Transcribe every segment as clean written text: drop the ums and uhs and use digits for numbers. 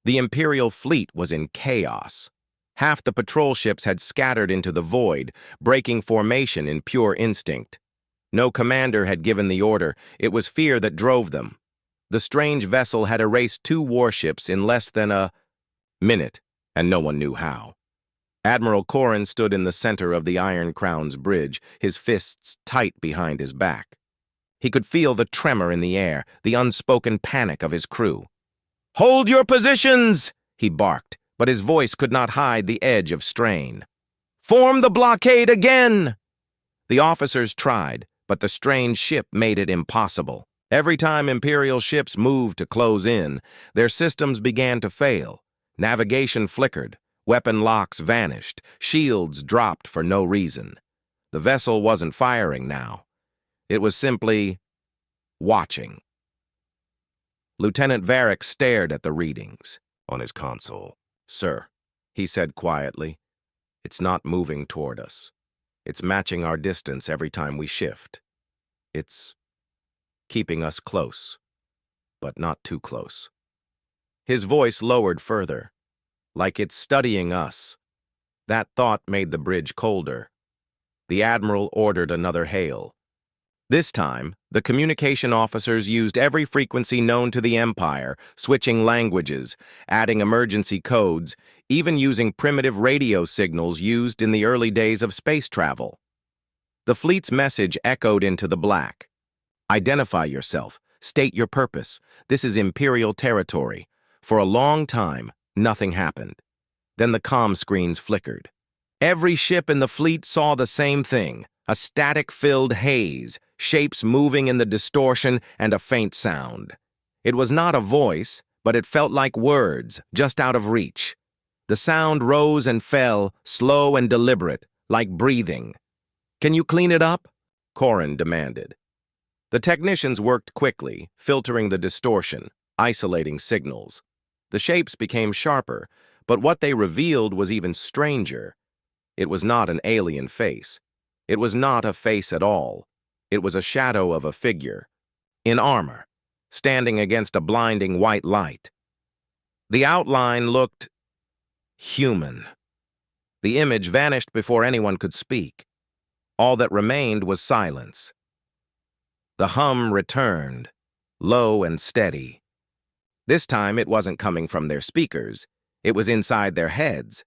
The Imperial fleet was in chaos. Half the patrol ships had scattered into the void, breaking formation in pure instinct. No commander had given the order. It was fear that drove them. The strange vessel had erased 2 warships in less than a minute, and no one knew how. Admiral Corrin stood in the center of the Iron Crown's bridge, his fists tight behind his back. He could feel the tremor in the air, the unspoken panic of his crew. "Hold your positions!" he barked, but his voice could not hide the edge of strain. "Form the blockade again!" The officers tried, but the strange ship made it impossible. Every time Imperial ships moved to close in, their systems began to fail. Navigation flickered, weapon locks vanished, shields dropped for no reason. The vessel wasn't firing now. It was simply watching. Lieutenant Varick stared at the readings on his console. "Sir," he said quietly, "it's not moving toward us. It's matching our distance every time we shift. It's keeping us close, but not too close." His voice lowered further, like it's studying us. That thought made the bridge colder. The Admiral ordered another hail. This time, the communication officers used every frequency known to the Empire, switching languages, adding emergency codes, even using primitive radio signals used in the early days of space travel. The fleet's message echoed into the black. "Identify yourself. State your purpose. This is Imperial territory." For a long time, nothing happened. Then the comm screens flickered. Every ship in the fleet saw the same thing, a static-filled haze, shapes moving in the distortion, and a faint sound. It was not a voice, but it felt like words, just out of reach. The sound rose and fell, slow and deliberate, like breathing. "Can you clean it up?" Corrin demanded. The technicians worked quickly, filtering the distortion, isolating signals. The shapes became sharper, but what they revealed was even stranger. It was not an alien face. It was not a face at all. It was a shadow of a figure, in armor, standing against a blinding white light. The outline looked human. The image vanished before anyone could speak. All that remained was silence. The hum returned, low and steady. This time it wasn't coming from their speakers. It was inside their heads.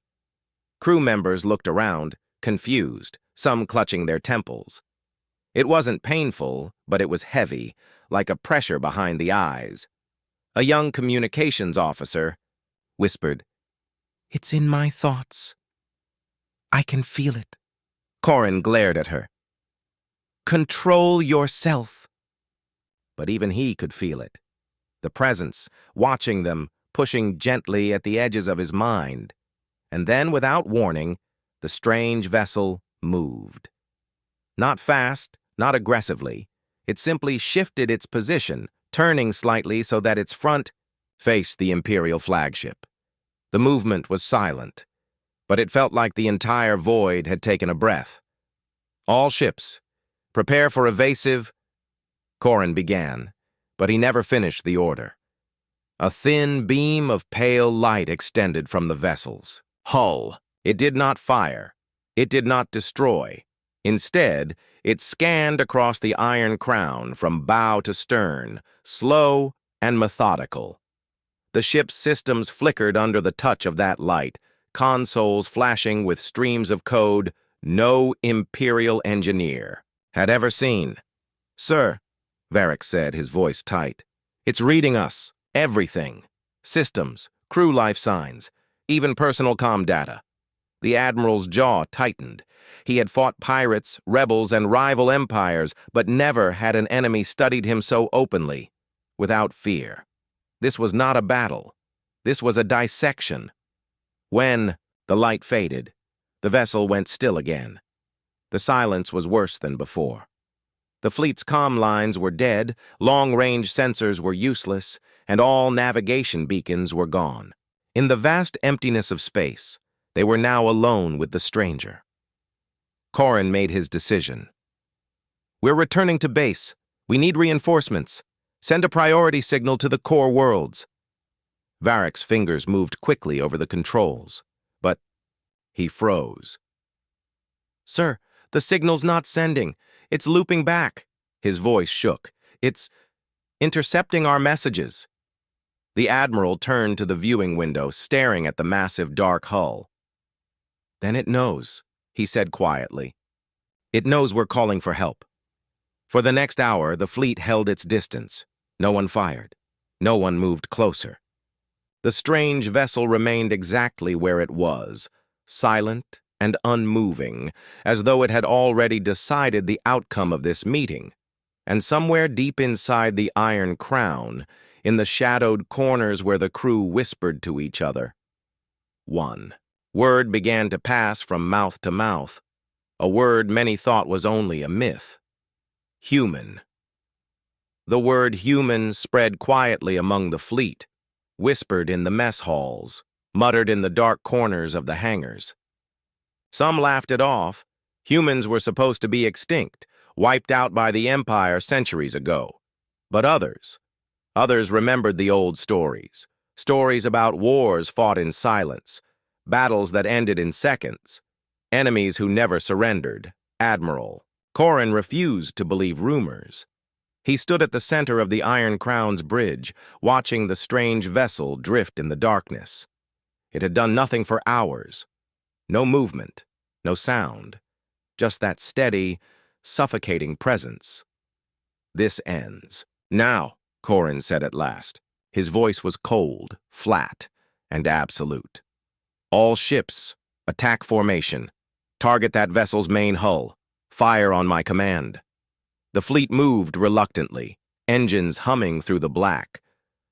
Crew members looked around, confused, some clutching their temples. It wasn't painful, but it was heavy, like a pressure behind the eyes. A young communications officer whispered, "It's in my thoughts. I can feel it." Corrin glared at her. "Control yourself." But even he could feel it. The presence, watching them, pushing gently at the edges of his mind. And then, without warning, the strange vessel moved. Not fast, not aggressively. It simply shifted its position, turning slightly so that its front faced the Imperial flagship. The movement was silent, but it felt like the entire void had taken a breath. "All ships, prepare for evasive," Corrin began, but he never finished the order. A thin beam of pale light extended from the vessel's hull. It did not fire. It did not destroy. Instead, it scanned across the Iron Crown from bow to stern, slow and methodical. The ship's systems flickered under the touch of that light, consoles flashing with streams of code no Imperial engineer had ever seen. "Sir," Varick said, his voice tight, "it's reading us. Everything. Systems, crew life signs, even personal comm data." The Admiral's jaw tightened. He had fought pirates, rebels, and rival empires, but never had an enemy studied him so openly, without fear. This was not a battle. This was a dissection. When the light faded, the vessel went still again. The silence was worse than before. The fleet's comm lines were dead, long-range sensors were useless, and all navigation beacons were gone. In the vast emptiness of space, they were now alone with the stranger. Corrin made his decision. "We're returning to base. We need reinforcements. Send a priority signal to the core worlds." Varric's fingers moved quickly over the controls, but he froze. "Sir, the signal's not sending. It's looping back." His voice shook. "It's intercepting our messages." The Admiral turned to the viewing window, staring at the massive dark hull. "Then it knows," he said quietly. "It knows we're calling for help." For the next hour, the fleet held its distance. No one fired. No one moved closer. The strange vessel remained exactly where it was, silent and unmoving, as though it had already decided the outcome of this meeting. And somewhere deep inside the Iron Crown, in the shadowed corners where the crew whispered to each other, word began to pass from mouth to mouth, a word many thought was only a myth. Human. The word human spread quietly among the fleet, whispered in the mess halls, muttered in the dark corners of the hangars. Some laughed it off. Humans were supposed to be extinct, wiped out by the Empire centuries ago. But others remembered the old stories about wars fought in silence, battles that ended in seconds, enemies who never surrendered. Admiral Corrin refused to believe rumors. He stood at the center of the Iron Crown's bridge, watching the strange vessel drift in the darkness. It had done nothing for hours. No movement, no sound, just that steady, suffocating presence. "This ends. Now," Corrin said at last. His voice was cold, flat, and absolute. "All ships, attack formation. Target that vessel's main hull. Fire on my command." The fleet moved reluctantly, engines humming through the black.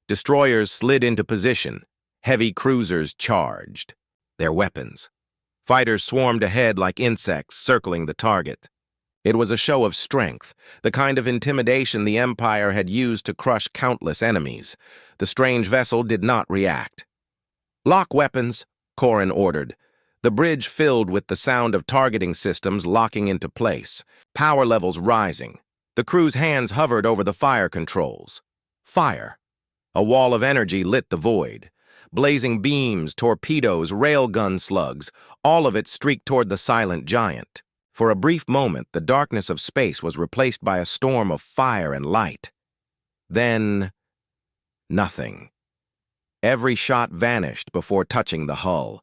Destroyers slid into position. Heavy cruisers charged. Their weapons. Fighters swarmed ahead like insects circling the target. It was a show of strength, the kind of intimidation the Empire had used to crush countless enemies. The strange vessel did not react. "Lock weapons," Corrin ordered. The bridge filled with the sound of targeting systems locking into place, power levels rising. The crew's hands hovered over the fire controls. Fire. A wall of energy lit the void. Blazing beams, torpedoes, railgun slugs, all of it streaked toward the silent giant. For a brief moment, the darkness of space was replaced by a storm of fire and light. Then, nothing. Every shot vanished before touching the hull.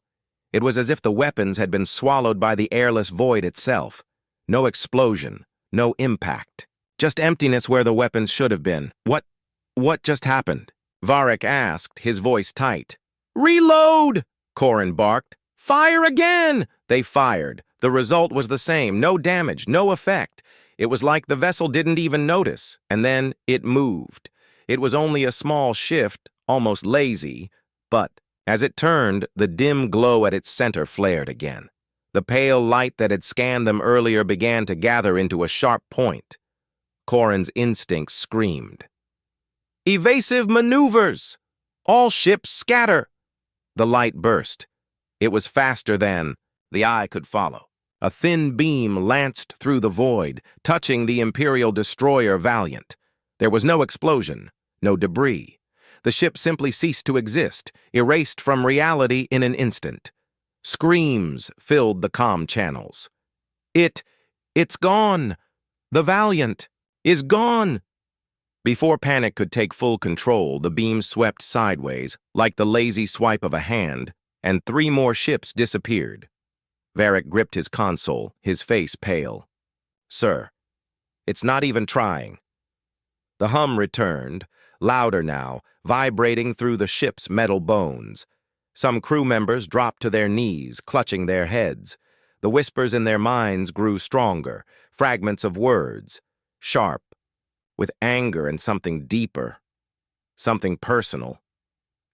It was as if the weapons had been swallowed by the airless void itself. No explosion, no impact. Just emptiness where the weapons should have been. What just happened?" Varric asked, his voice tight. "Reload!" Corrin barked. "Fire again!" They fired. The result was the same. No damage, no effect. It was like the vessel didn't even notice, and then it moved. It was only a small shift, almost lazy, but as it turned, the dim glow at its center flared again. The pale light that had scanned them earlier began to gather into a sharp point. Corrin's instincts screamed. "Evasive maneuvers! All ships scatter!" The light burst. It was faster than the eye could follow. A thin beam lanced through the void, touching the Imperial destroyer Valiant. There was no explosion, no debris. The ship simply ceased to exist, erased from reality in an instant. Screams filled the comm channels. It's gone! The Valiant is gone!" Before panic could take full control, the beam swept sideways, like the lazy swipe of a hand, and 3 more ships disappeared. Varric gripped his console, his face pale. "Sir, it's not even trying." The hum returned, louder now, vibrating through the ship's metal bones. Some crew members dropped to their knees, clutching their heads. The whispers in their minds grew stronger, fragments of words, sharp, with anger and something deeper, something personal.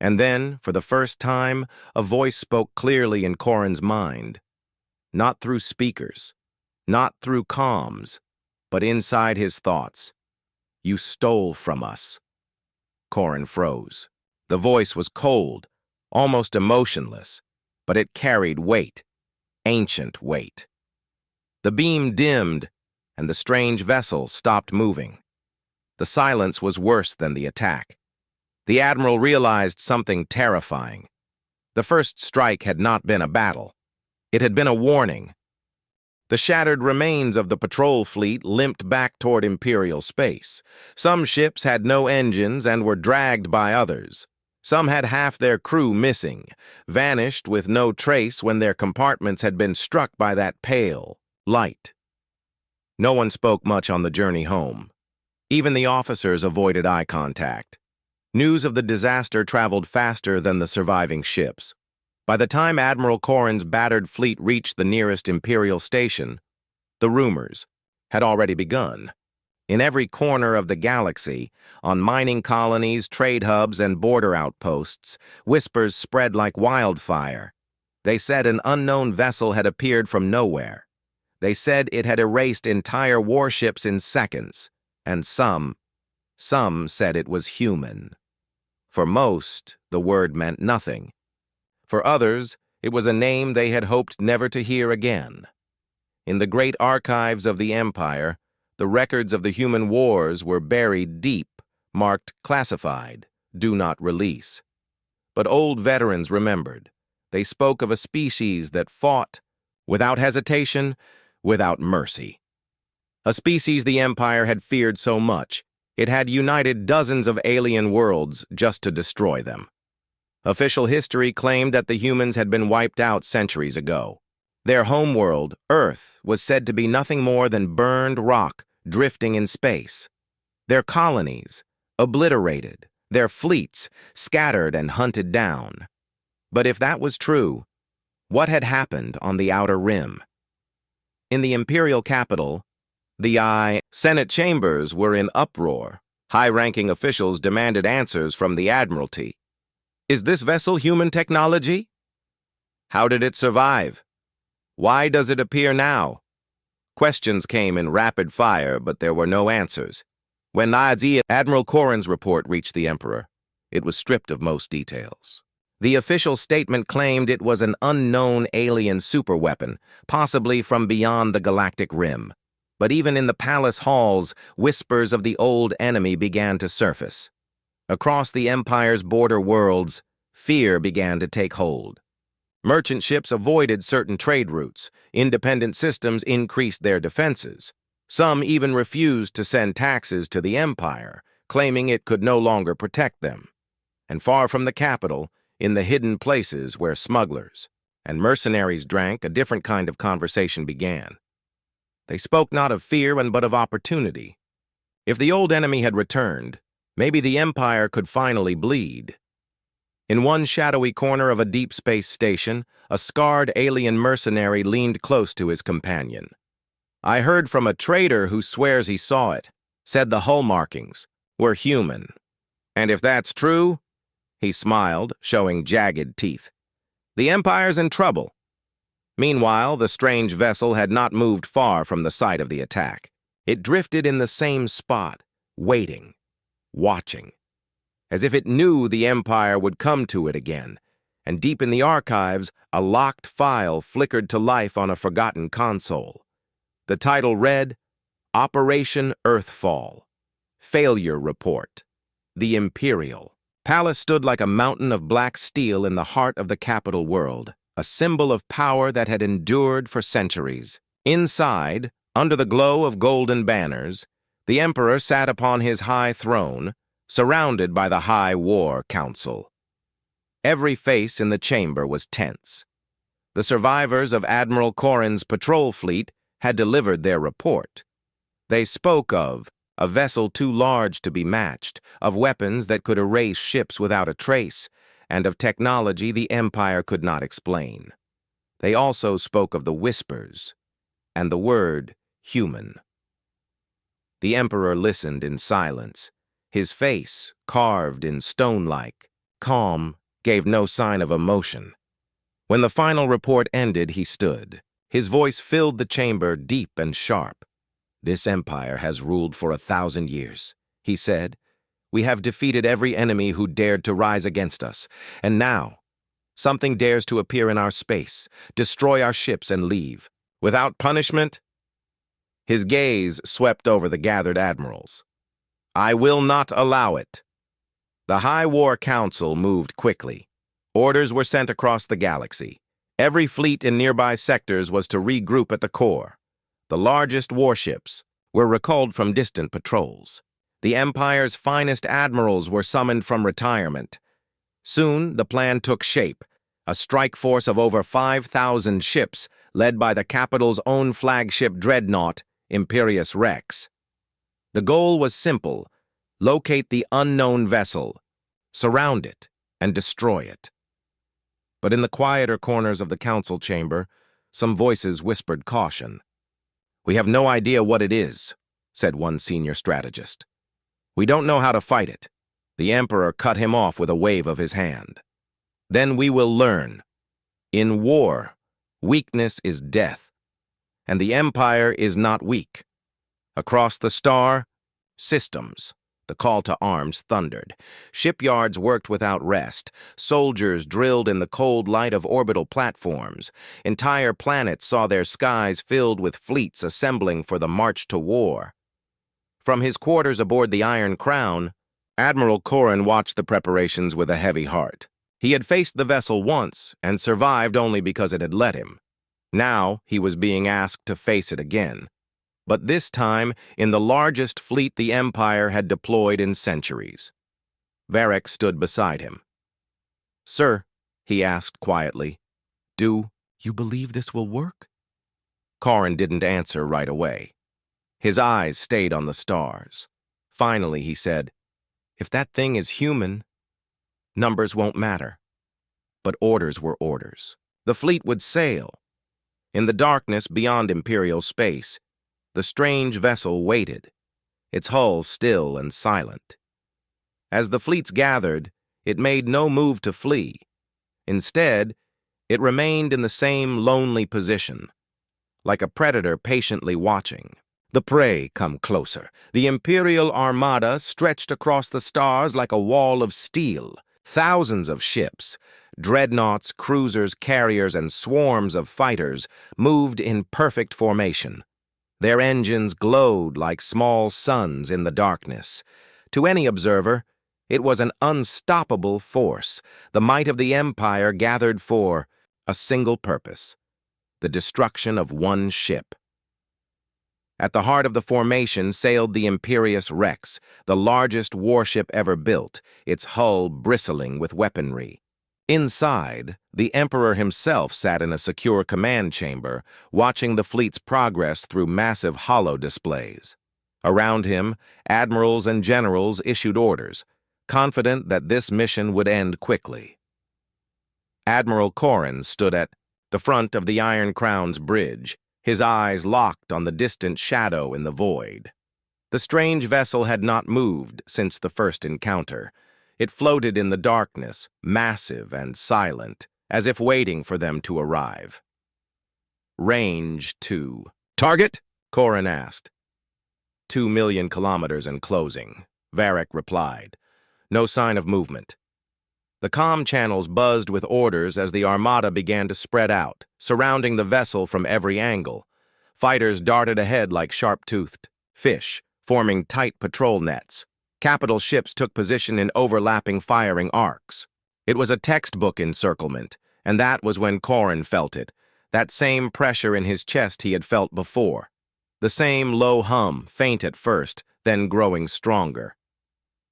And then, for the first time, a voice spoke clearly in Corrin's mind. Not through speakers, not through comms, but inside his thoughts. "You stole from us." Corrin froze. The voice was cold, almost emotionless, but it carried weight, ancient weight. The beam dimmed, and the strange vessel stopped moving. The silence was worse than the attack. The admiral realized something terrifying. The first strike had not been a battle. It had been a warning. The shattered remains of the patrol fleet limped back toward Imperial space. Some ships had no engines and were dragged by others. Some had half their crew missing, vanished with no trace when their compartments had been struck by that pale light. No one spoke much on the journey home. Even the officers avoided eye contact. News of the disaster traveled faster than the surviving ships. By the time Admiral Corrin's battered fleet reached the nearest Imperial station, the rumors had already begun. In every corner of the galaxy, on mining colonies, trade hubs, and border outposts, whispers spread like wildfire. They said an unknown vessel had appeared from nowhere. They said it had erased entire warships in seconds, and some said it was human. For most, the word meant nothing. For others, it was a name they had hoped never to hear again. In the great archives of the Empire, the records of the human wars were buried deep, marked classified, do not release. But old veterans remembered. They spoke of a species that fought, without hesitation, without mercy. A species the Empire had feared so much, it had united dozens of alien worlds just to destroy them. Official history claimed that the humans had been wiped out centuries ago. Their homeworld, Earth, was said to be nothing more than burned rock drifting in space. Their colonies, obliterated, their fleets, scattered and hunted down. But if that was true, what had happened on the Outer Rim? In the Imperial capital, the Senate chambers were in uproar. High-ranking officials demanded answers from the Admiralty. Is this vessel human technology? How did it survive? Why does it appear now? Questions came in rapid fire, but there were no answers. When Admiral Corrin's report reached the Emperor, it was stripped of most details. The official statement claimed it was an unknown alien superweapon, possibly from beyond the galactic rim. But even in the palace halls, whispers of the old enemy began to surface. Across the Empire's border worlds, fear began to take hold. Merchant ships avoided certain trade routes. Independent systems increased their defenses. Some even refused to send taxes to the Empire, claiming it could no longer protect them. And far from the capital, in the hidden places where smugglers and mercenaries drank, a different kind of conversation began. They spoke not of fear but of opportunity. If the old enemy had returned, maybe the Empire could finally bleed. In one shadowy corner of a deep space station, a scarred alien mercenary leaned close to his companion. I heard from a trader who swears he saw it, said the hull markings were human. And if that's true, he smiled, showing jagged teeth, the Empire's in trouble. Meanwhile, the strange vessel had not moved far from the site of the attack. It drifted in the same spot, waiting, watching, as if it knew the Empire would come to it again, and deep in the archives, a locked file flickered to life on a forgotten console. The title read, Operation Earthfall, Failure Report, The Imperial. Palace stood like a mountain of black steel in the heart of the capital world, a symbol of power that had endured for centuries. Inside, under the glow of golden banners, the Emperor sat upon his high throne, surrounded by the High War Council. Every face in the chamber was tense. The survivors of Admiral Corrin's patrol fleet had delivered their report. They spoke of a vessel too large to be matched, of weapons that could erase ships without a trace, and of technology the Empire could not explain. They also spoke of the whispers and the word human. The Emperor listened in silence. His face, carved in stone-like, calm, gave no sign of emotion. When the final report ended, he stood. His voice filled the chamber deep and sharp. This Empire has ruled for 1,000 years, he said. We have defeated every enemy who dared to rise against us, and now, something dares to appear in our space, destroy our ships and leave. Without punishment? His gaze swept over the gathered admirals. I will not allow it. The High War Council moved quickly. Orders were sent across the galaxy. Every fleet in nearby sectors was to regroup at the core. The largest warships were recalled from distant patrols. The Empire's finest admirals were summoned from retirement. Soon, the plan took shape. A strike force of over 5,000 ships, led by the capital's own flagship dreadnought, Imperious Rex. The goal was simple: locate the unknown vessel, surround it, and destroy it. But in the quieter corners of the council chamber, some voices whispered caution. "We have no idea what it is," said one senior strategist. "We don't know how to fight it." The Emperor cut him off with a wave of his hand. "Then we will learn. In war, weakness is death, and the Empire is not weak. Across the star, systems." The call to arms thundered. Shipyards worked without rest. Soldiers drilled in the cold light of orbital platforms. Entire planets saw their skies filled with fleets assembling for the march to war. From his quarters aboard the Iron Crown, Admiral Corrin watched the preparations with a heavy heart. He had faced the vessel once and survived only because it had let him. Now he was being asked to face it again. But this time in the largest fleet the Empire had deployed in centuries. Varric stood beside him. "Sir," he asked quietly, "do you believe this will work?" Corrin didn't answer right away. His eyes stayed on the stars. Finally, he said, "If that thing is human, numbers won't matter." But orders were orders. The fleet would sail. In the darkness beyond Imperial space, the strange vessel waited, its hull still and silent. As the fleets gathered, it made no move to flee. Instead, it remained in the same lonely position, like a predator patiently watching. The prey come closer. The Imperial Armada stretched across the stars like a wall of steel. Thousands of ships, dreadnoughts, cruisers, carriers, and swarms of fighters moved in perfect formation. Their engines glowed like small suns in the darkness. To any observer, it was an unstoppable force, the might of the Empire gathered for a single purpose: the destruction of one ship. At the heart of the formation sailed the Imperious Rex, the largest warship ever built, its hull bristling with weaponry. Inside, the Emperor himself sat in a secure command chamber, watching the fleet's progress through massive holo displays. Around him, admirals and generals issued orders, confident that this mission would end quickly. Admiral Corrin stood at the front of the Iron Crown's bridge, his eyes locked on the distant shadow in the void. The strange vessel had not moved since the first encounter. It floated in the darkness, massive and silent, as if waiting for them to arrive. Range 2. "Target?" Corrin asked. 2 million kilometers and closing, Varric replied. No sign of movement. The comm channels buzzed with orders as the Armada began to spread out, surrounding the vessel from every angle. Fighters darted ahead like sharp-toothed fish, forming tight patrol nets. Capital ships took position in overlapping firing arcs. It was a textbook encirclement, and that was when Corrin felt it, that same pressure in his chest he had felt before. The same low hum, faint at first, then growing stronger.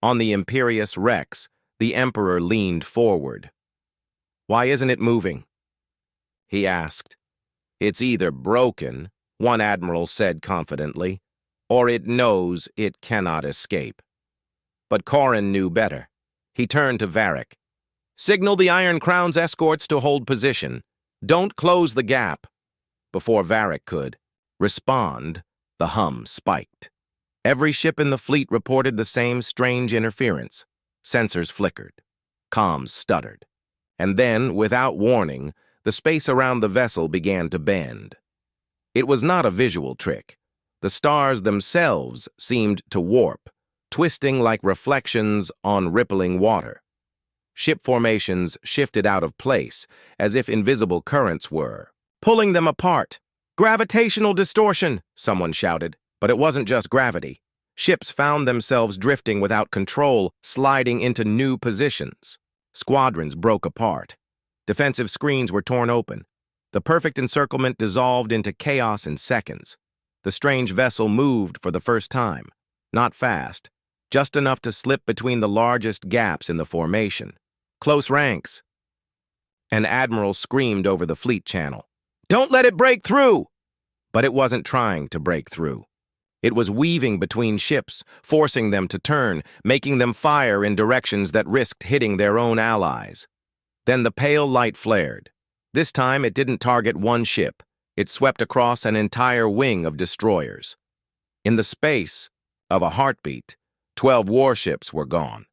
On the Imperious Rex, the Emperor leaned forward. "Why isn't it moving?" he asked. "It's either broken," one admiral said confidently, "or it knows it cannot escape." But Corrin knew better. He turned to Varric. "Signal the Iron Crown's escorts to hold position. Don't close the gap." Before Varric could respond, the hum spiked. Every ship in the fleet reported the same strange interference. Sensors flickered. Comms stuttered. And then, without warning, the space around the vessel began to bend. It was not a visual trick. The stars themselves seemed to warp, twisting like reflections on rippling water. Ship formations shifted out of place, as if invisible currents were pulling them apart. "Gravitational distortion," someone shouted. But it wasn't just gravity. Ships found themselves drifting without control, sliding into new positions. Squadrons broke apart. Defensive screens were torn open. The perfect encirclement dissolved into chaos in seconds. The strange vessel moved for the first time. Not fast, just enough to slip between the largest gaps in the formation. Close ranks. An admiral screamed over the fleet channel. "Don't let it break through!" But it wasn't trying to break through. It was weaving between ships, forcing them to turn, making them fire in directions that risked hitting their own allies. Then the pale light flared. This time it didn't target one ship. It swept across an entire wing of destroyers. In the space of a heartbeat, 12 warships were gone.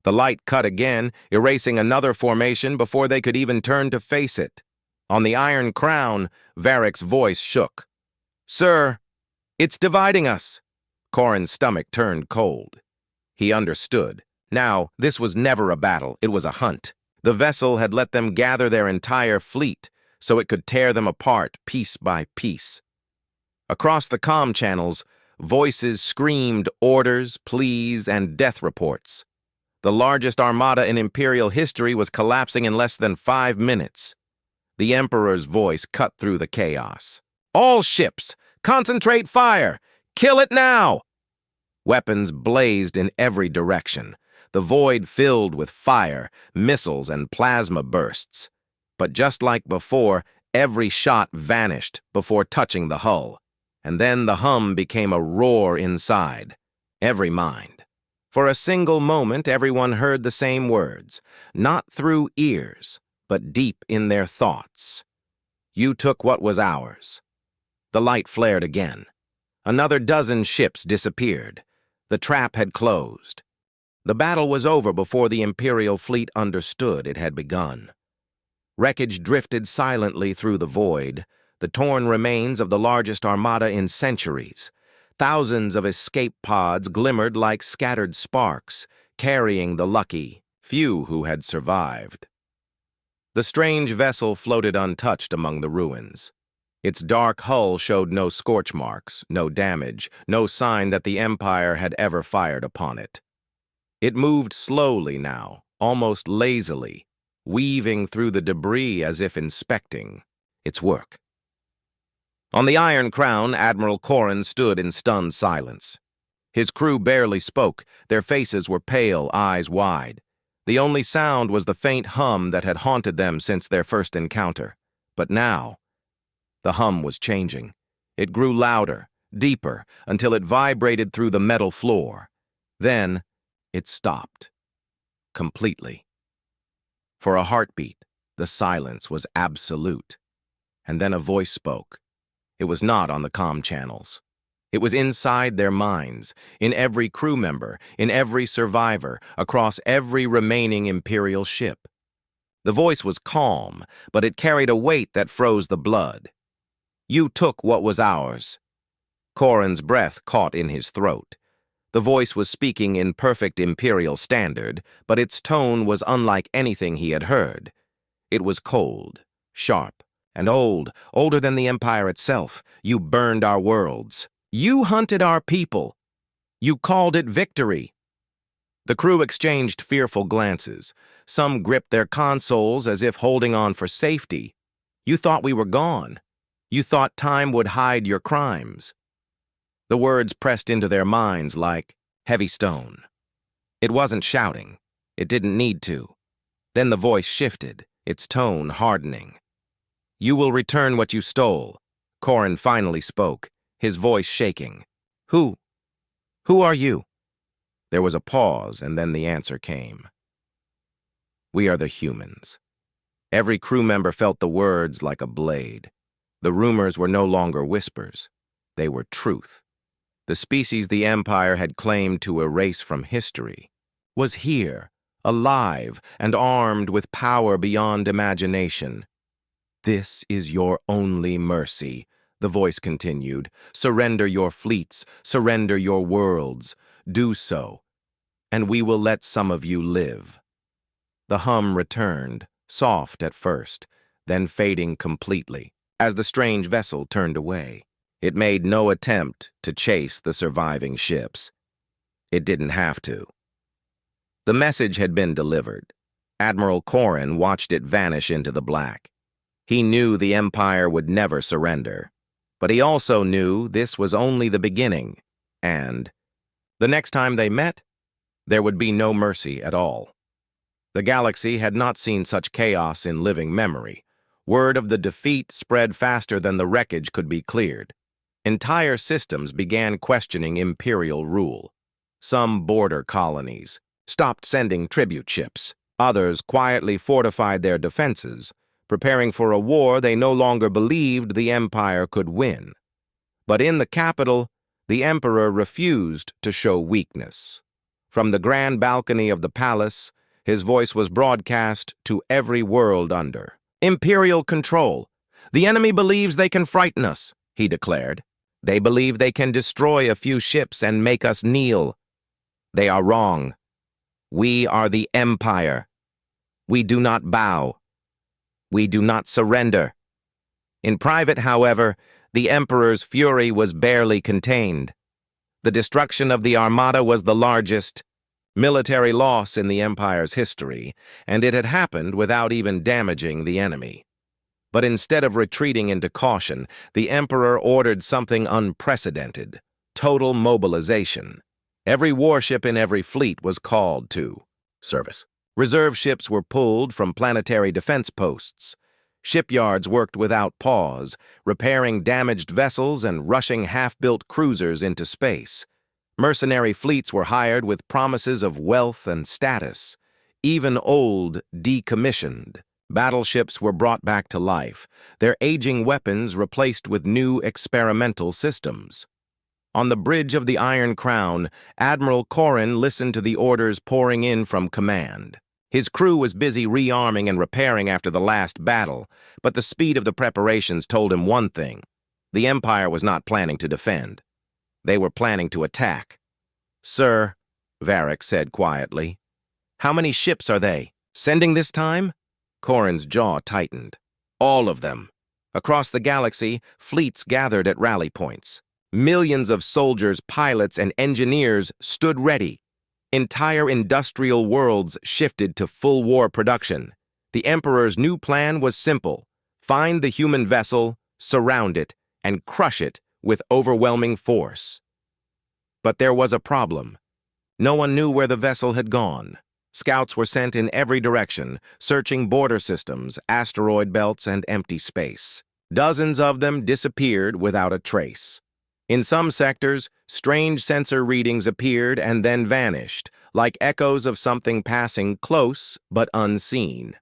The light cut again, erasing another formation before they could even turn to face it. On the Iron Crown, Varick's voice shook. "Sir, it's dividing us." Corrin's stomach turned cold. He understood. Now, this was never a battle, it was a hunt. The vessel had let them gather their entire fleet, so it could tear them apart piece by piece. Across the comm channels, voices screamed orders, pleas, and death reports. The largest armada in Imperial history was collapsing in less than 5 minutes. The Emperor's voice cut through the chaos. "All ships, concentrate fire! Kill it now!" Weapons blazed in every direction. The void filled with fire, missiles, and plasma bursts. But just like before, every shot vanished before touching the hull. And then the hum became a roar inside. Every mind. For a single moment, everyone heard the same words, not through ears, but deep in their thoughts. "You took what was ours." The light flared again. Another dozen ships disappeared. The trap had closed. The battle was over before the Imperial fleet understood it had begun. Wreckage drifted silently through the void, the torn remains of the largest armada in centuries. Thousands of escape pods glimmered like scattered sparks, carrying the lucky few who had survived. The strange vessel floated untouched among the ruins. Its dark hull showed no scorch marks, no damage, no sign that the Empire had ever fired upon it. It moved slowly now, almost lazily, weaving through the debris as if inspecting its work. On the Iron Crown, Admiral Corrin stood in stunned silence. His crew barely spoke, their faces were pale, eyes wide. The only sound was the faint hum that had haunted them since their first encounter. But now, the hum was changing. It grew louder, deeper, until it vibrated through the metal floor. Then, it stopped. Completely. For a heartbeat, the silence was absolute. And then a voice spoke. It was not on the comm channels. It was inside their minds, in every crew member, in every survivor, across every remaining Imperial ship. The voice was calm, but it carried a weight that froze the blood. "You took what was ours." Corrin's breath caught in his throat. The voice was speaking in perfect Imperial standard, but its tone was unlike anything he had heard. It was cold, sharp, and old, older than the Empire itself. "You burned our worlds. You hunted our people. You called it victory." The crew exchanged fearful glances. Some gripped their consoles as if holding on for safety. "You thought we were gone. You thought time would hide your crimes." The words pressed into their minds like heavy stone. It wasn't shouting. It didn't need to. Then the voice shifted, its tone hardening. "You will return what you stole." Corrin finally spoke, his voice shaking. Who are you?" There was a pause, and then the answer came. "We are the humans." Every crew member felt the words like a blade. The rumors were no longer whispers. They were truth. The species the Empire had claimed to erase from history was here, alive and armed with power beyond imagination. "This is your only mercy," the voice continued. "Surrender your fleets, surrender your worlds. Do so, and we will let some of you live." The hum returned, soft at first, then fading completely, as the strange vessel turned away. It made no attempt to chase the surviving ships. It didn't have to. The message had been delivered. Admiral Corrin watched it vanish into the black. He knew the Empire would never surrender, but he also knew this was only the beginning, and the next time they met, there would be no mercy at all. The galaxy had not seen such chaos in living memory. Word of the defeat spread faster than the wreckage could be cleared. Entire systems began questioning Imperial rule. Some border colonies stopped sending tribute ships. Others quietly fortified their defenses, preparing for a war they no longer believed the Empire could win. But in the capital, the Emperor refused to show weakness. From the grand balcony of the palace, his voice was broadcast to every world under. "Imperial control. The enemy believes they can frighten us," he declared. "They believe they can destroy a few ships and make us kneel. They are wrong. We are the Empire. We do not bow. We do not surrender." In private, however, the Emperor's fury was barely contained. The destruction of the Armada was the largest military loss in the Empire's history, and it had happened without even damaging the enemy. But instead of retreating into caution, the Emperor ordered something unprecedented: total mobilization. Every warship in every fleet was called to service. Reserve ships were pulled from planetary defense posts. Shipyards worked without pause, repairing damaged vessels and rushing half-built cruisers into space. Mercenary fleets were hired with promises of wealth and status. Even old, decommissioned battleships were brought back to life, their aging weapons replaced with new experimental systems. On the bridge of the Iron Crown, Admiral Corrin listened to the orders pouring in from command. His crew was busy rearming and repairing after the last battle, but the speed of the preparations told him one thing: the Empire was not planning to defend. They were planning to attack. "Sir," Varric said quietly, "how many ships are they sending this time?" Corrin's jaw tightened. "All of them." Across the galaxy, fleets gathered at rally points. Millions of soldiers, pilots, and engineers stood ready. Entire industrial worlds shifted to full war production. The Emperor's new plan was simple: find the human vessel, surround it, and crush it with overwhelming force. But there was a problem. No one knew where the vessel had gone. Scouts were sent in every direction, searching border systems, asteroid belts, and empty space. Dozens of them disappeared without a trace. In some sectors, strange sensor readings appeared and then vanished, like echoes of something passing close but unseen.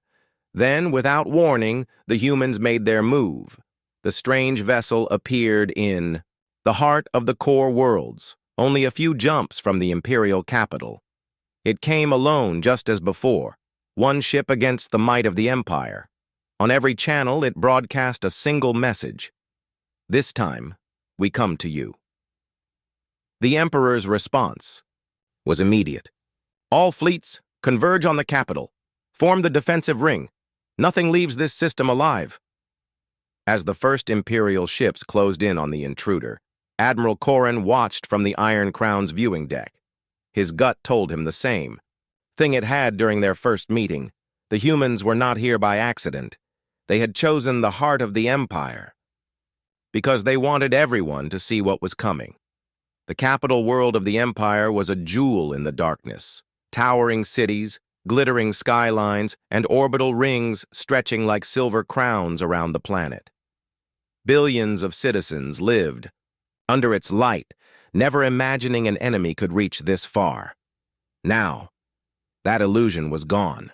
Then, without warning, the humans made their move. The strange vessel appeared in the heart of the core worlds, only a few jumps from the Imperial capital. It came alone just as before, one ship against the might of the Empire. On every channel, it broadcast a single message: "This time, we come to you." The Emperor's response was immediate. "All fleets, converge on the capital. Form the defensive ring. Nothing leaves this system alive." As the first Imperial ships closed in on the intruder, Admiral Corrin watched from the Iron Crown's viewing deck. His gut told him the same thing it had during their first meeting. The humans were not here by accident. They had chosen the heart of the Empire because they wanted everyone to see what was coming. The capital world of the Empire was a jewel in the darkness. Towering cities, glittering skylines, and orbital rings stretching like silver crowns around the planet. Billions of citizens lived under its light, never imagining an enemy could reach this far. Now, that illusion was gone.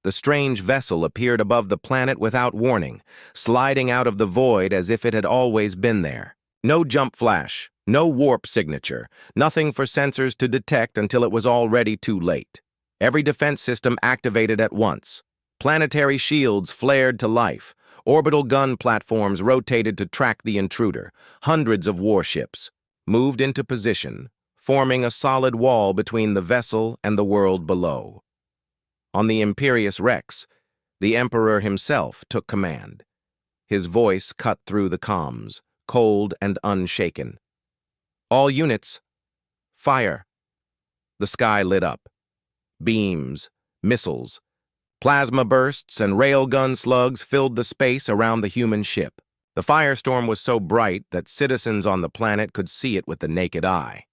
The strange vessel appeared above the planet without warning, sliding out of the void as if it had always been there. No jump flash, no warp signature, nothing for sensors to detect until it was already too late. Every defense system activated at once. Planetary shields flared to life. Orbital gun platforms rotated to track the intruder. Hundreds of warships moved into position, forming a solid wall between the vessel and the world below. On the Imperious Rex, the Emperor himself took command. His voice cut through the comms, cold and unshaken. "All units, fire." The sky lit up. Beams, missiles, plasma bursts, and railgun slugs filled the space around the human ship. The firestorm was so bright that citizens on the planet could see it with the naked eye.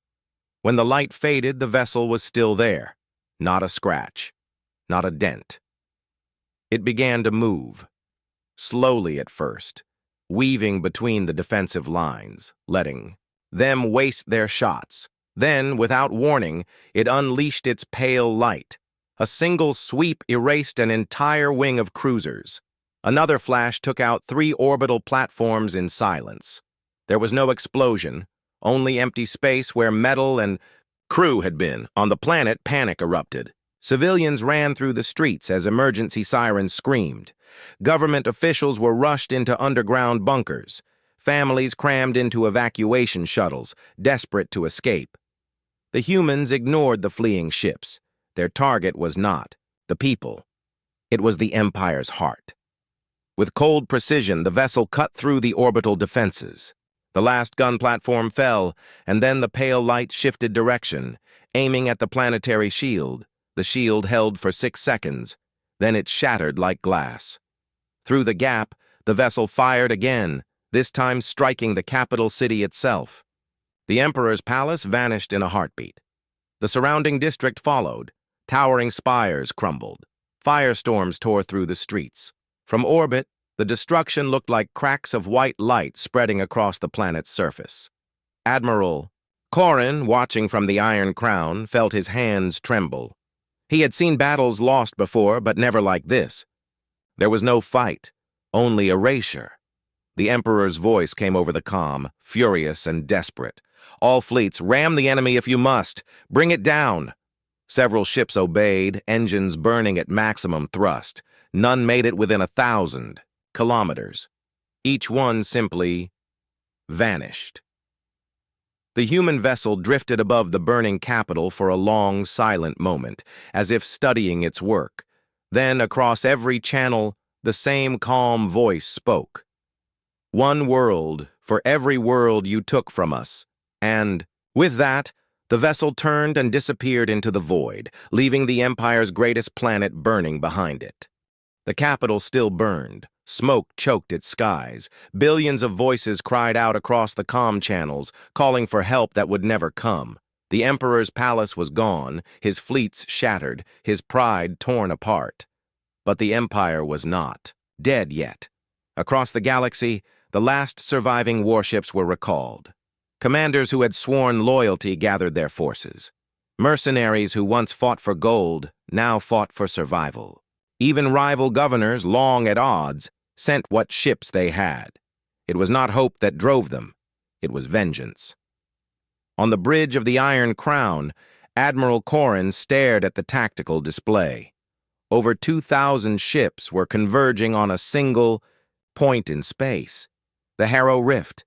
When the light faded, the vessel was still there. Not a scratch. Not a dent. It began to move. Slowly at first, weaving between the defensive lines, letting them waste their shots. Then, without warning, it unleashed its pale light. A single sweep erased an entire wing of cruisers. Another flash took out 3 orbital platforms in silence. There was no explosion, only empty space where metal and crew had been. On the planet, panic erupted. Civilians ran through the streets as emergency sirens screamed. Government officials were rushed into underground bunkers. Families crammed into evacuation shuttles, desperate to escape. The humans ignored the fleeing ships. Their target was not the people. It was the Empire's heart. With cold precision, the vessel cut through the orbital defenses. The last gun platform fell, and then the pale light shifted direction, aiming at the planetary shield. The shield held for 6 seconds. Then it shattered like glass. Through the gap, the vessel fired again, this time striking the capital city itself. The Emperor's palace vanished in a heartbeat. The surrounding district followed. Towering spires crumbled. Firestorms tore through the streets. From orbit, the destruction looked like cracks of white light spreading across the planet's surface. Admiral Corin, watching from the Iron Crown, felt his hands tremble. He had seen battles lost before, but never like this. There was no fight, only erasure. The Emperor's voice came over the comm, furious and desperate. All fleets, ram the enemy if you must. Bring it down. Several ships obeyed, engines burning at maximum thrust. None made it within 1,000 kilometers. Each one simply vanished. The human vessel drifted above the burning capital for a long, silent moment, as if studying its work. Then, across every channel, the same calm voice spoke. "One world for every world you took from us." And, with that, the vessel turned and disappeared into the void, leaving the Empire's greatest planet burning behind it. The capital still burned. Smoke choked its skies. Billions of voices cried out across the comm channels, calling for help that would never come. The Emperor's palace was gone, his fleets shattered, his pride torn apart. But the Empire was not dead yet. Across the galaxy, the last surviving warships were recalled. Commanders who had sworn loyalty gathered their forces. Mercenaries who once fought for gold now fought for survival. Even rival governors, long at odds, sent what ships they had. It was not hope that drove them. It was vengeance. On the bridge of the Iron Crown, Admiral Corin stared at the tactical display. Over 2,000 ships were converging on a single point in space, the Harrow Rift.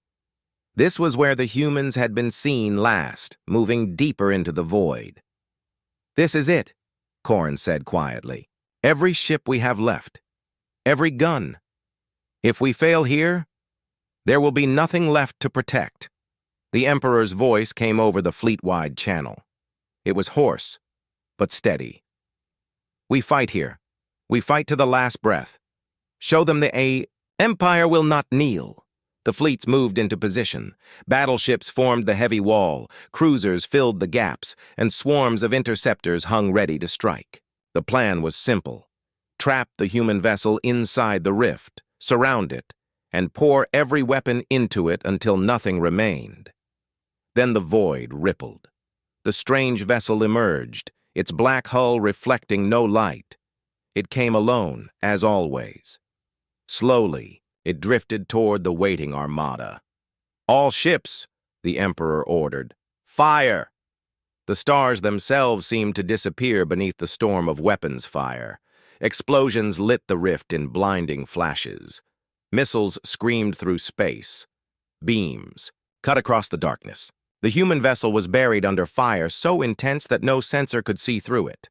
This was where the humans had been seen last, moving deeper into the void. "This is it," Corin said quietly. "Every ship we have left. Every gun. If we fail here, there will be nothing left to protect." The Emperor's voice came over the fleet-wide channel. It was hoarse, but steady. "We fight here. We fight to the last breath. Show them the Empire will not kneel." The fleets moved into position. Battleships formed the heavy wall, cruisers filled the gaps, and swarms of interceptors hung ready to strike. The plan was simple. Trap the human vessel inside the rift, surround it, and pour every weapon into it until nothing remained. Then the void rippled. The strange vessel emerged, its black hull reflecting no light. It came alone, as always. Slowly, it drifted toward the waiting armada. "All ships," the Emperor ordered. "Fire!" The stars themselves seemed to disappear beneath the storm of weapons fire. Explosions lit the rift in blinding flashes. Missiles screamed through space. Beams cut across the darkness. The human vessel was buried under fire so intense that no sensor could see through it.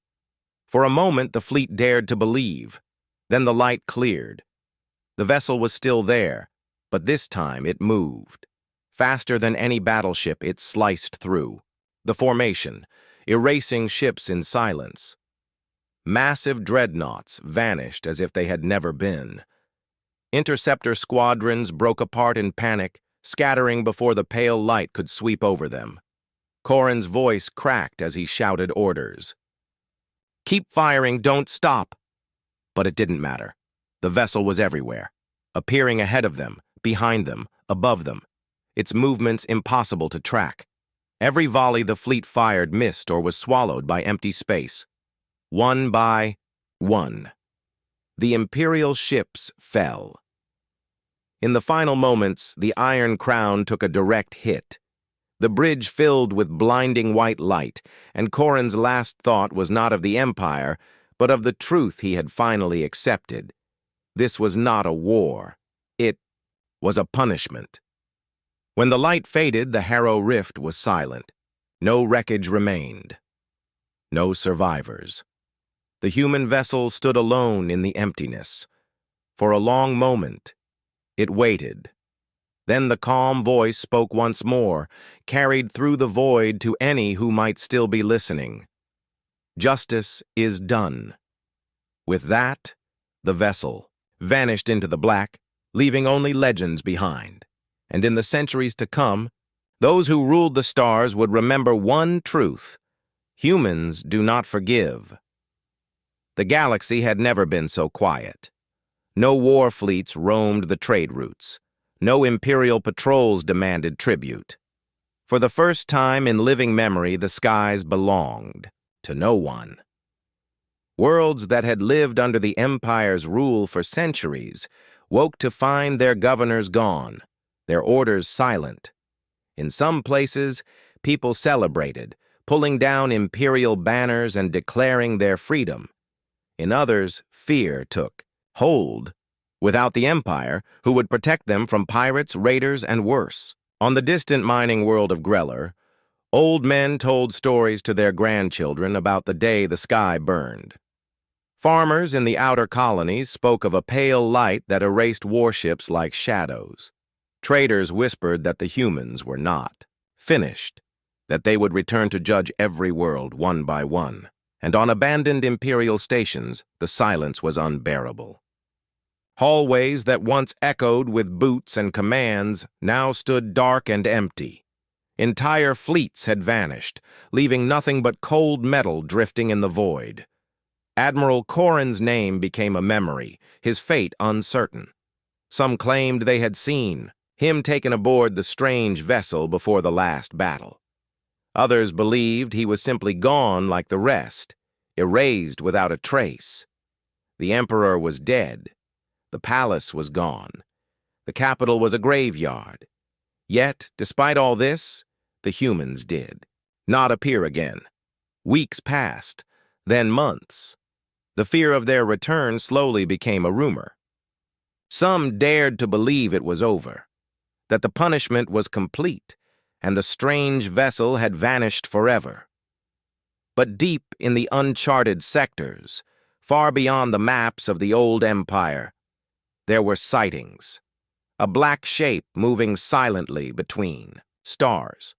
For a moment, the fleet dared to believe. Then the light cleared. The vessel was still there, but this time it moved. Faster than any battleship, it sliced through. The formation, erasing ships in silence. Massive dreadnoughts vanished as if they had never been. Interceptor squadrons broke apart in panic, scattering before the pale light could sweep over them. Corrin's voice cracked as he shouted orders. "Keep firing, don't stop!" But it didn't matter. The vessel was everywhere, appearing ahead of them, behind them, above them, its movements impossible to track. Every volley the fleet fired missed or was swallowed by empty space. One by one, the Imperial ships fell. In the final moments, the Iron Crown took a direct hit. The bridge filled with blinding white light, and Corrin's last thought was not of the Empire, but of the truth he had finally accepted. This was not a war. It was a punishment. When the light faded, the Harrow Rift was silent. No wreckage remained. No survivors. The human vessel stood alone in the emptiness. For a long moment, it waited. Then the calm voice spoke once more, carried through the void to any who might still be listening. Justice is done. With that, the vessel vanished into the black, leaving only legends behind. And in the centuries to come, those who ruled the stars would remember one truth: humans do not forgive. The galaxy had never been so quiet. No war fleets roamed the trade routes. No Imperial patrols demanded tribute. For the first time in living memory, the skies belonged to no one. Worlds that had lived under the Empire's rule for centuries woke to find their governors gone, their orders silent. In some places, people celebrated, pulling down Imperial banners and declaring their freedom. In others, fear took hold. Without the Empire, who would protect them from pirates, raiders, and worse. On the distant mining world of Greller, old men told stories to their grandchildren about the day the sky burned. Farmers in the outer colonies spoke of a pale light that erased warships like shadows. Traders whispered that the humans were not finished, that they would return to judge every world one by one. And on abandoned Imperial stations, the silence was unbearable. Hallways that once echoed with boots and commands now stood dark and empty. Entire fleets had vanished, leaving nothing but cold metal drifting in the void. Admiral Corrin's name became a memory, his fate uncertain. Some claimed they had seen him taken aboard the strange vessel before the last battle. Others believed he was simply gone like the rest, erased without a trace. The Emperor was dead. The palace was gone. The capital was a graveyard. Yet, despite all this, the humans did not appear again. Weeks passed, then months. The fear of their return slowly became a rumor. Some dared to believe it was over, that the punishment was complete, and the strange vessel had vanished forever. But deep in the uncharted sectors, far beyond the maps of the old empire, there were sightings. A black shape moving silently between stars.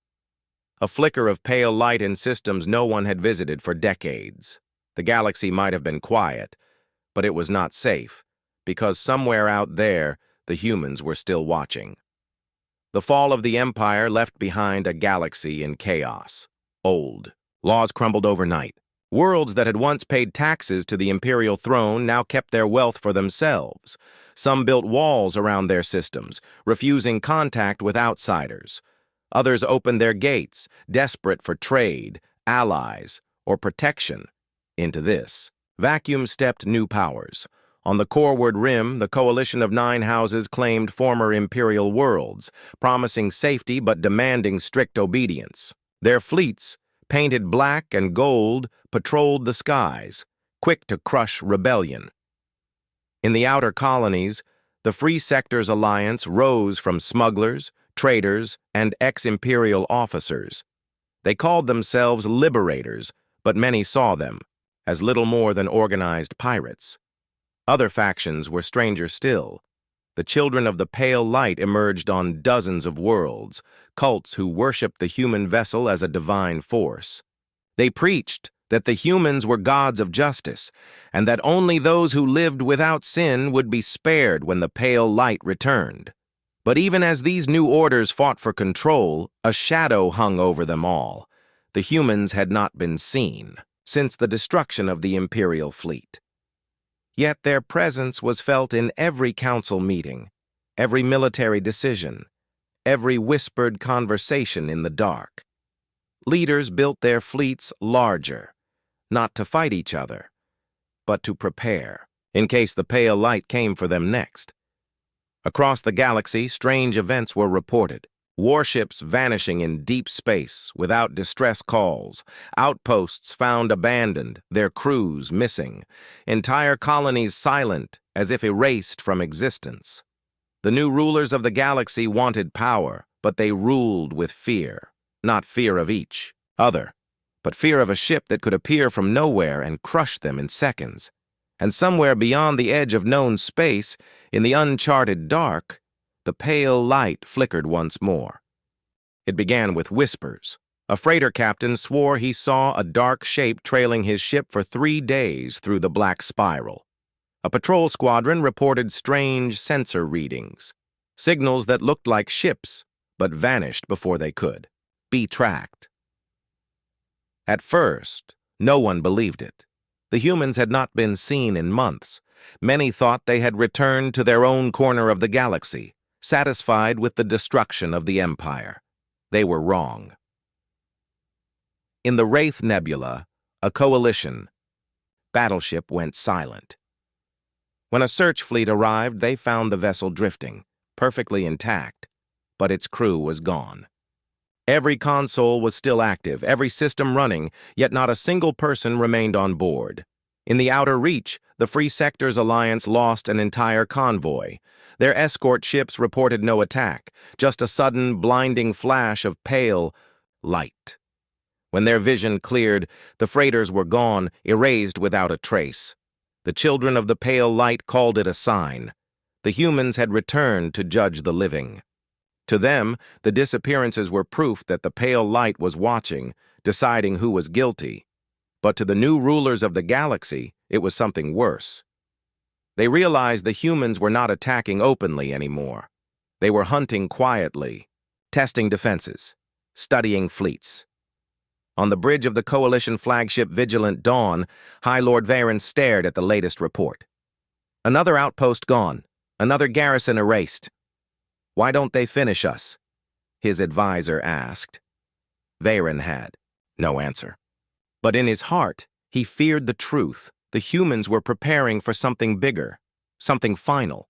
A flicker of pale light in systems no one had visited for decades. The galaxy might have been quiet, but it was not safe, because somewhere out there, the humans were still watching. The fall of the Empire left behind a galaxy in chaos. Old. Laws crumbled overnight. Worlds that had once paid taxes to the Imperial throne now kept their wealth for themselves. Some built walls around their systems, refusing contact with outsiders. Others opened their gates, desperate for trade, allies, or protection. Into this vacuum stepped new powers. On the Corward Rim, the coalition of 9 houses claimed former Imperial worlds, promising safety but demanding strict obedience. Their fleets, painted black and gold, patrolled the skies, quick to crush rebellion. In the outer colonies, the Free Sectors Alliance rose from smugglers, traders, and ex-Imperial officers. They called themselves liberators, but many saw them as little more than organized pirates. Other factions were stranger still. The Children of the Pale Light emerged on dozens of worlds, cults who worshipped the human vessel as a divine force. They preached that the humans were gods of justice, and that only those who lived without sin would be spared when the pale light returned. But even as these new orders fought for control, a shadow hung over them all. The humans had not been seen since the destruction of the Imperial fleet. Yet their presence was felt in every council meeting, every military decision, every whispered conversation in the dark. Leaders built their fleets larger, not to fight each other, but to prepare, in case the pale light came for them next. Across the galaxy, strange events were reported. Warships vanishing in deep space without distress calls, outposts found abandoned, their crews missing, entire colonies silent as if erased from existence. The new rulers of the galaxy wanted power, but they ruled with fear. Not fear of each other, but fear of a ship that could appear from nowhere and crush them in seconds. And somewhere beyond the edge of known space, in the uncharted dark, the pale light flickered once more. It began with whispers. A freighter captain swore he saw a dark shape trailing his ship for 3 days through the black spiral. A patrol squadron reported strange sensor readings, signals that looked like ships, but vanished before they could be tracked. At first, no one believed it. The humans had not been seen in months. Many thought they had returned to their own corner of the galaxy, satisfied with the destruction of the Empire. They were wrong. In the Wraith Nebula, a coalition battleship went silent. When a search fleet arrived, they found the vessel drifting, perfectly intact, but its crew was gone. Every console was still active, every system running, yet not a single person remained on board. In the Outer Reach, the Free Sectors Alliance lost an entire convoy. Their escort ships reported no attack, just a sudden, blinding flash of pale light. When their vision cleared, the freighters were gone, erased without a trace. The children of the pale light called it a sign. The humans had returned to judge the living. To them, the disappearances were proof that the pale light was watching, deciding who was guilty. But to the new rulers of the galaxy, it was something worse. They realized the humans were not attacking openly anymore. They were hunting quietly, testing defenses, studying fleets. On the bridge of the Coalition flagship Vigilant Dawn, High Lord Varen stared at the latest report. Another outpost gone, another garrison erased. "Why don't they finish us?" his advisor asked. Varen had no answer. But in his heart, he feared the truth. The humans were preparing for something bigger, something final.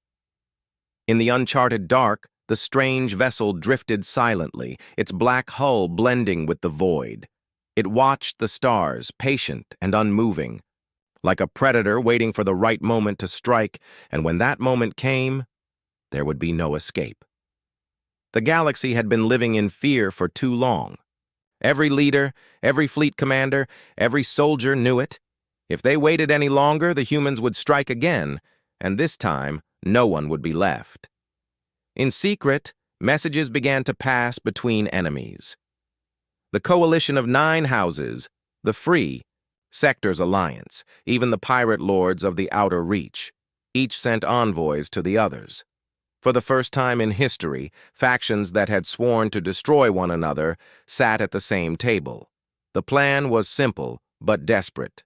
In the uncharted dark, the strange vessel drifted silently, its black hull blending with the void. It watched the stars, patient and unmoving, like a predator waiting for the right moment to strike, and when that moment came, there would be no escape. The galaxy had been living in fear for too long. Every leader, every fleet commander, every soldier knew it. If they waited any longer, the humans would strike again, and this time, no one would be left. In secret, messages began to pass between enemies. The coalition of 9 houses, the Free Sectors Alliance, even the pirate lords of the Outer Reach, each sent envoys to the others. For the first time in history, factions that had sworn to destroy one another sat at the same table. The plan was simple, but desperate.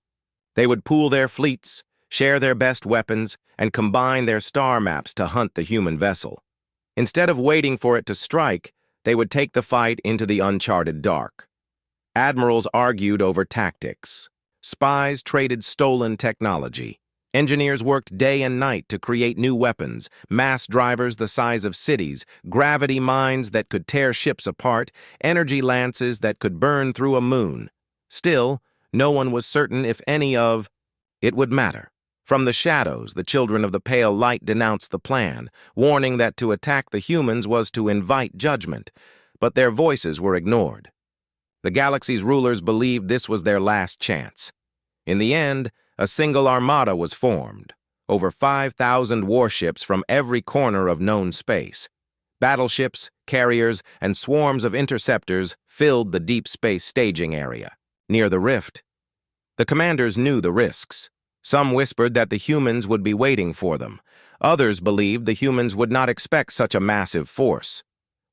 They would pool their fleets, share their best weapons, and combine their star maps to hunt the human vessel. Instead of waiting for it to strike, they would take the fight into the uncharted dark. Admirals argued over tactics. Spies traded stolen technology. Engineers worked day and night to create new weapons, mass drivers the size of cities, gravity mines that could tear ships apart, energy lances that could burn through a moon. Still, no one was certain if any of it would matter. From the shadows, the children of the pale light denounced the plan, warning that to attack the humans was to invite judgment, but their voices were ignored. The galaxy's rulers believed this was their last chance. In the end, a single armada was formed, over 5,000 warships from every corner of known space. Battleships, carriers, and swarms of interceptors filled the deep space staging area. near the rift. The commanders knew the risks. Some whispered that the humans would be waiting for them. Others believed the humans would not expect such a massive force.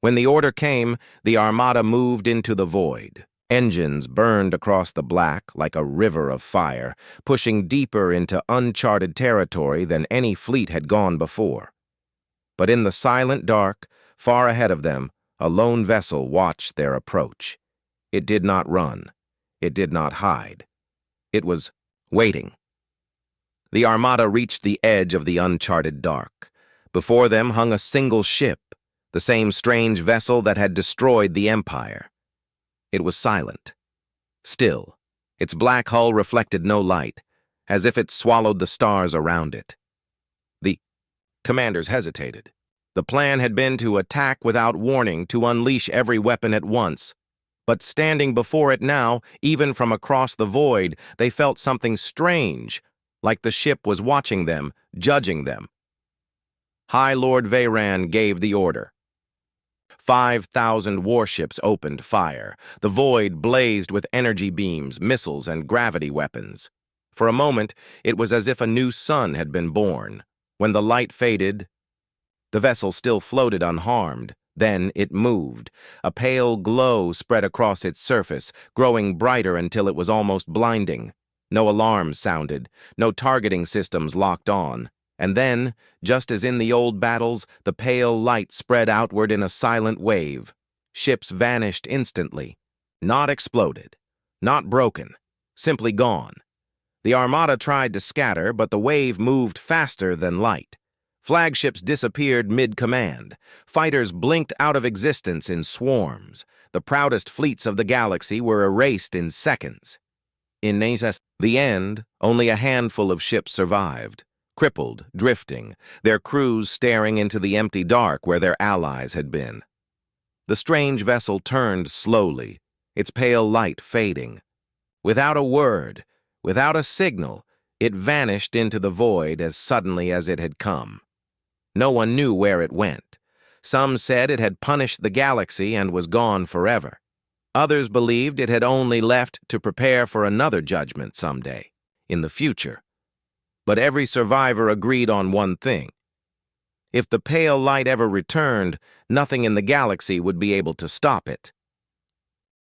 When the order came, the armada moved into the void. Engines burned across the black like a river of fire, pushing deeper into uncharted territory than any fleet had gone before. But in the silent dark, far ahead of them, a lone vessel watched their approach. It did not run. It did not hide. It was waiting. The armada reached the edge of the uncharted dark. Before them hung a single ship, the same strange vessel that had destroyed the Empire. It was silent. Still, its black hull reflected no light, as if it swallowed the stars around it. The commanders hesitated. The plan had been to attack without warning, to unleash every weapon at once. But standing before it now, even from across the void, they felt something strange, like the ship was watching them, judging them. High Lord Veyran gave the order. 5,000 warships opened fire. The void blazed with energy beams, missiles, and gravity weapons. For a moment, it was as if a new sun had been born. When the light faded, the vessel still floated unharmed. Then it moved. A pale glow spread across its surface, growing brighter until it was almost blinding. No alarms sounded, no targeting systems locked on. And then, just as in the old battles, the pale light spread outward in a silent wave. Ships vanished instantly. Not exploded. Not broken. Simply gone. The armada tried to scatter, but the wave moved faster than light. Flagships disappeared mid-command. Fighters blinked out of existence in swarms. The proudest fleets of the galaxy were erased in seconds. In the end, only a handful of ships survived. Crippled, drifting, their crews staring into the empty dark where their allies had been. The strange vessel turned slowly, its pale light fading. Without a word, without a signal, it vanished into the void as suddenly as it had come. No one knew where it went. Some said it had punished the galaxy and was gone forever. Others believed it had only left to prepare for another judgment someday, in the future. But every survivor agreed on one thing. If the pale light ever returned, nothing in the galaxy would be able to stop it.